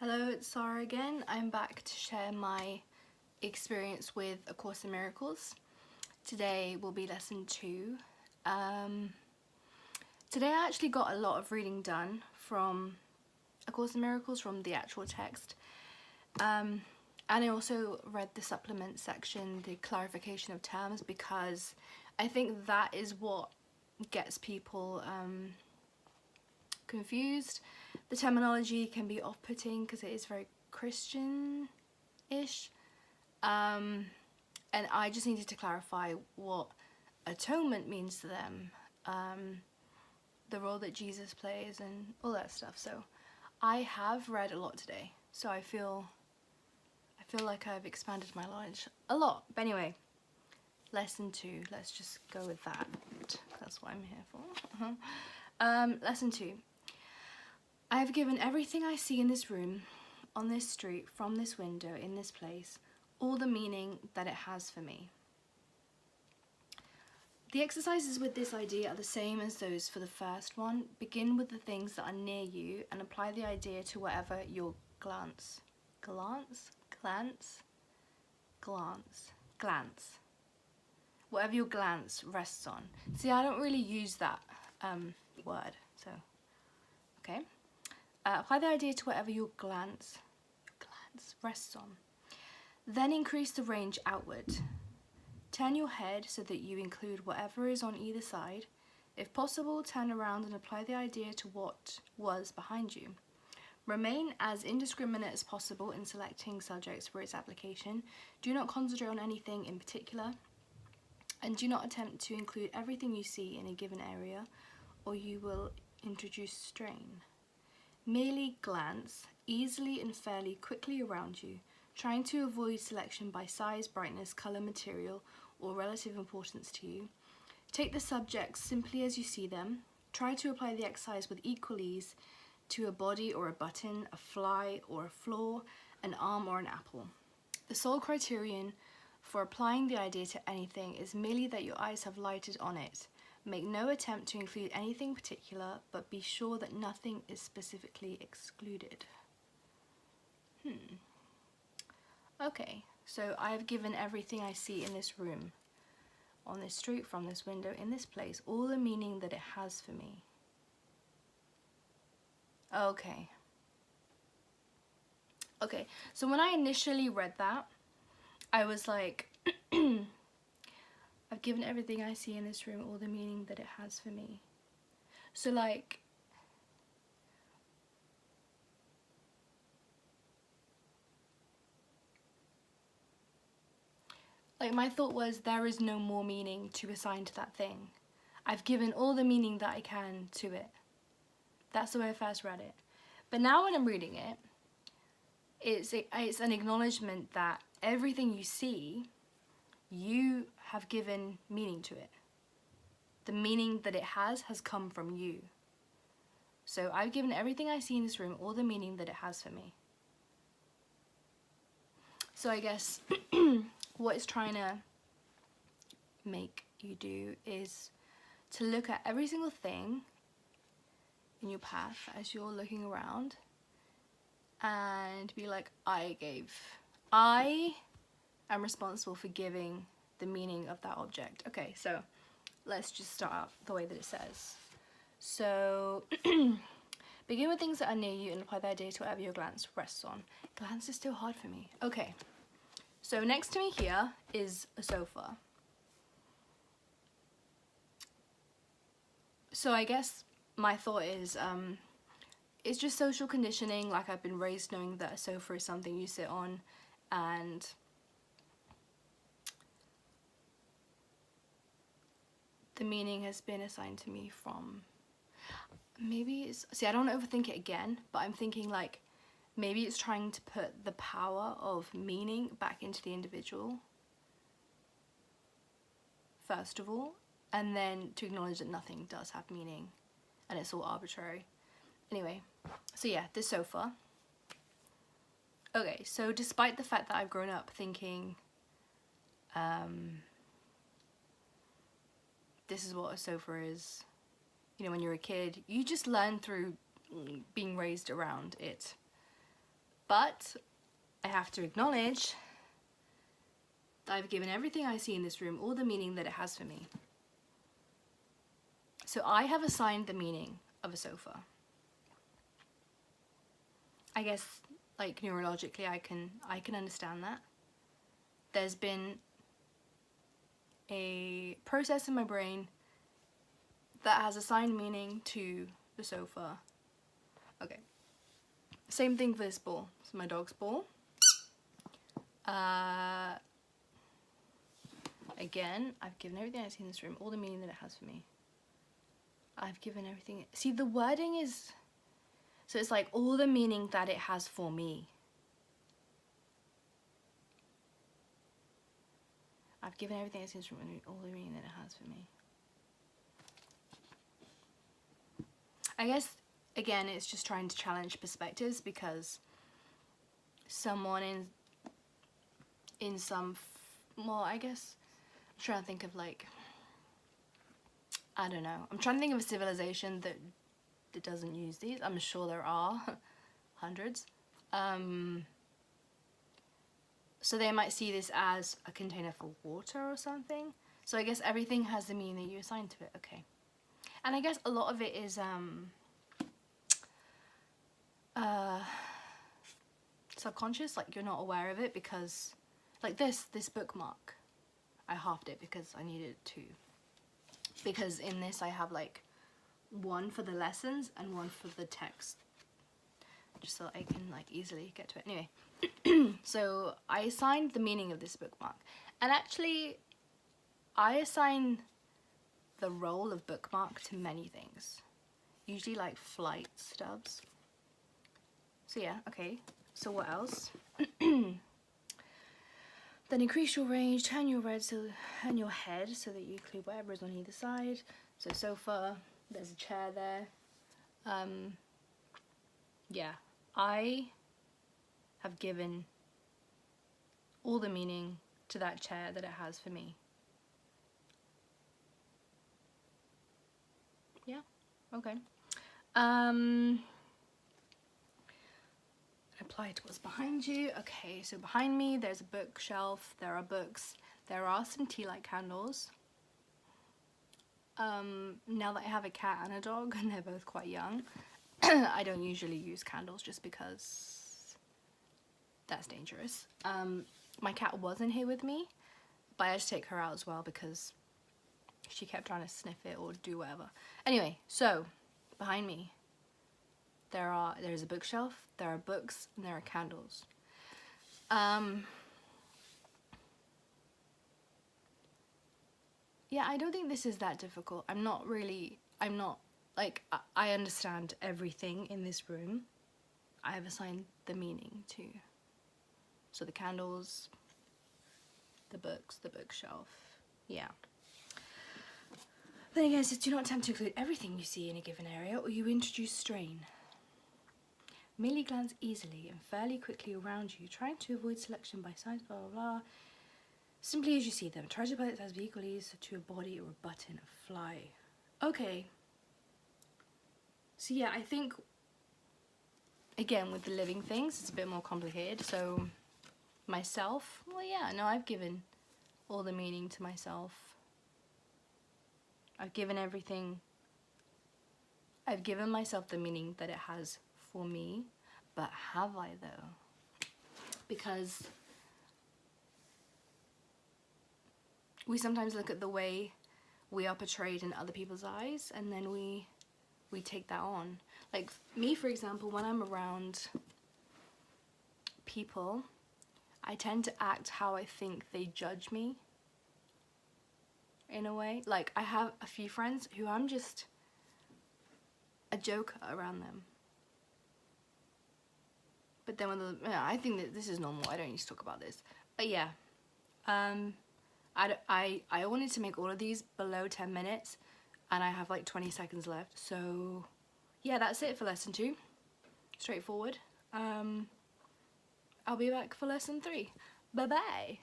Hello, it's Sarah again. I'm back to share my experience with A Course in Miracles. Today will be lesson 2. Today I actually got a lot of reading done from A Course in Miracles, from the actual text. And I also read the supplement section, the clarification of terms, because I think that is what gets people confused. The terminology can be off-putting because it is very Christian-ish, and I just needed to clarify what atonement means to them, the role that Jesus plays and all that stuff. So I have read a lot today, so I feel like I've expanded my knowledge a lot. But anyway, lesson 2, let's just go with that. That's what I'm here for. Lesson 2. I have given everything I see in this room, on this street, from this window, in this place, all the meaning that it has for me. The exercises with this idea are the same as those for the first one. Begin with the things that are near you and apply the idea to whatever your glance whatever your glance rests on. See, I don't really use that word, so okay. Apply the idea to whatever your glance rests on. Then increase the range outward. Turn your head so that you include whatever is on either side. If possible, turn around and apply the idea to what was behind you. Remain as indiscriminate as possible in selecting subjects for its application. Do not concentrate on anything in particular, and do not attempt to include everything you see in a given area, or you will introduce strain. Merely glance easily and fairly quickly around you, trying to avoid selection by size, brightness, colour, material, or relative importance to you. Take the subjects simply as you see them. Try to apply the exercise with equal ease to a body or a button, a fly or a floor, an arm or an apple. The sole criterion for applying the idea to anything is merely that your eyes have lighted on it. Make no attempt to include anything particular, but be sure that nothing is specifically excluded. Okay, so I've given everything I see in this room, on this street, from this window, in this place, all the meaning that it has for me. Okay, so when I initially read that, I was like, I've given everything I see in this room all the meaning that it has for me. So like, my thought was, there is no more meaning to assign to that thing. I've given all the meaning that I can to it. That's the way I first read it. But now when I'm reading it, it's an acknowledgement that everything you see, you have given meaning to it. The meaning that it has come from you. So I've given everything I see in this room all the meaning that it has for me. So I guess what it's trying to make you do is to look at every single thing in your path as you're looking around and be like, I am responsible for giving the meaning of that object. Okay, so let's just start out the way that it says. So begin with things that are near you and apply the idea to whatever your glance rests on. Glance is still hard for me. Okay, so next to me here is a sofa. So I guess my thought is, it's just social conditioning. Like, I've been raised knowing that a sofa is something you sit on, and the meaning has been assigned to me from, maybe it's, see, I don't overthink it again, but I'm thinking like, maybe it's trying to put the power of meaning back into the individual, first of all, and then to acknowledge that nothing does have meaning and it's all arbitrary. Anyway, so yeah, this sofa. Okay, so despite the fact that I've grown up thinking this is what a sofa is, you know, when you're a kid, you just learn through being raised around it. But I have to acknowledge that I've given everything I see in this room all the meaning that it has for me. So I have assigned the meaning of a sofa. I guess, like, neurologically I can understand that. There's been a process in my brain that has assigned meaning to the sofa. Okay. Same thing for this ball. It's my dog's ball. Again, I've given everything I see in this room all the meaning that it has for me. I've given everything. See, the wording is, so it's like all the meaning that it has for me. I've given everything I see in this room all the meaning that it has for me. I guess, again, it's just trying to challenge perspectives, because someone in some, well, I guess, I'm trying to think of, like, I don't know. I'm trying to think of a civilization that doesn't use these. I'm sure there are hundreds. So they might see this as a container for water or something. So I guess everything has the meaning that you assign to it. Okay. And I guess a lot of it is subconscious, like you're not aware of it, because like this bookmark, I halved it because I needed to, because in this I have like one for the lessons and one for the text, just so I can like easily get to it. Anyway, so I assigned the meaning of this bookmark, and actually I assign the role of bookmark to many things, usually like flight stubs. So yeah, okay, so what else? Then increase your range, turn your head so that you include whatever is on either side. So sofa, there's a chair there. Yeah, I have given all the meaning to that chair that it has for me. Yeah, okay. Apply to what's behind you. Okay, so behind me there's a bookshelf, there are books, there are some tea light candles. Now that I have a cat and a dog and they're both quite young, I don't usually use candles just because that's dangerous. My cat wasn't here with me, but I had to take her out as well because she kept trying to sniff it or do whatever. Anyway, so behind me there's a bookshelf, there are books, and there are candles. Yeah, I don't think this is that difficult. I'm not like, I understand everything in this room. I have assigned the meaning to. So the candles, the books, the bookshelf, yeah. Then again, it says, do not attempt to include everything you see in a given area or you introduce strain. Merely glance easily and fairly quickly around you, trying to avoid selection by size, blah, blah, blah. Simply as you see them. Try to apply it as equal ease to a body or a button, a fly. Okay. So yeah, I think, again, with the living things, it's a bit more complicated. So myself, well, yeah, no, I've given all the meaning to myself. I've given everything. I've given myself the meaning that it has for me, but have I though? Because we sometimes look at the way we are portrayed in other people's eyes, and then we take that on. Like me, for example, when I'm around people, I tend to act how I think they judge me, in a way. Like, I have a few friends who I'm just a joker around them. But then when I think that this is normal, I don't need to talk about this. But yeah, I wanted to make all of these below 10 minutes, and I have like 20 seconds left. So yeah, that's it for lesson 2. Straightforward. I'll be back for lesson 3. Bye bye.